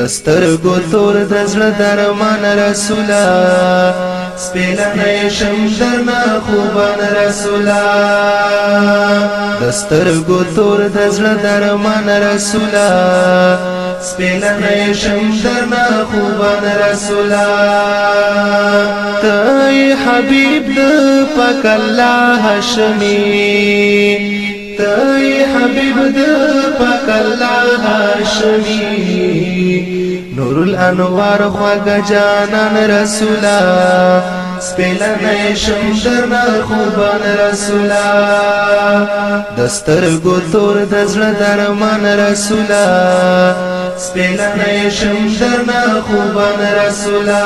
دسترګو تور د زړه درمان رسولا سپېلنی شم درنه خوبان رسولا دسترګو تور د زړه درمان رسولا سپېلنی شم درنه خوبان رسولا ته حبیب د پاک الله هاشمي ته حبیب د پاک الله هاشمي نور الانوار خواږه جانان رسولا سپېلنی شم درنه خوبان رسولا دسترګو تور د زړه درمان رسولا سپېلنی شم درنه خوبان رسولا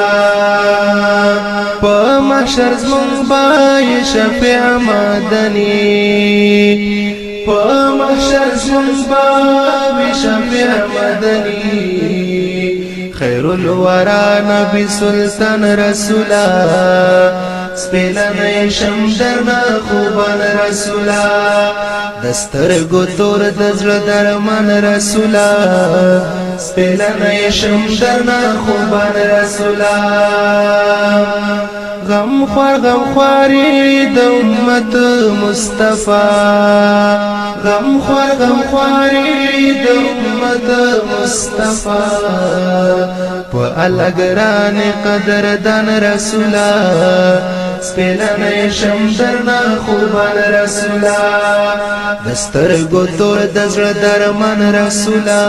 په محشر زمونږ به شفیع مدني په محشر زمونږ به شفیع مدني خیر الورا نبی سلطان رسولا سپېلنی شم درنه خوبان رسولا دسترګو تور د زړه درمان رسولا سپېلنی شم درنه خوبان رسولا غم خواري د امت مصطفی غم خواري د امت مصطفی په الګران قدردان رسولا سپېلنی شم درنه خوبان رسولا دسترګو تور د زړه درمان رسولا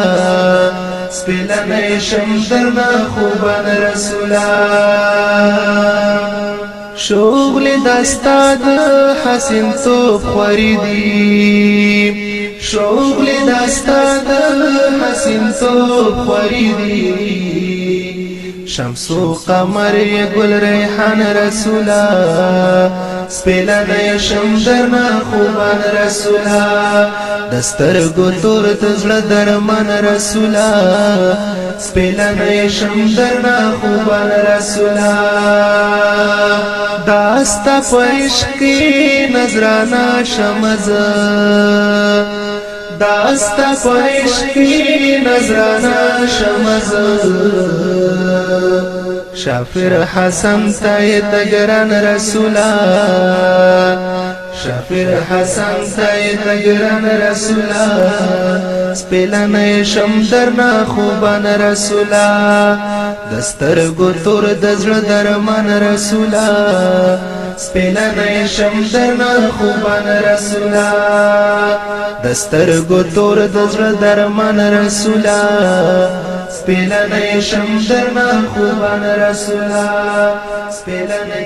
سپېلنی شم درنه خوبان رسولا شغل دستا د حسین توپ خوری دی شغل دستا د حسین توپ خوری دی شمس و قمر گل ریحان رسولا سپېلنی شم درنه خوبان رسولا دسترګو تور د زړه درمان رسولا سپېلنی شم درنه خوبان رسولا داستا په عشق کې نظرانه شمز داستا په عشق کې نظرانه شمز شافر حسن تای تگران رسولا شافر حسن تای تگران رسولا سپېلنی شم درنه خوبان رسولا دسترګو تور د زړه درمان رسولا سپېلنی شم درنه خوبان رسولا دسترګو تور د زړه درمان رسولا سپېلنی شم درنه خوبان رسولا سپېلنی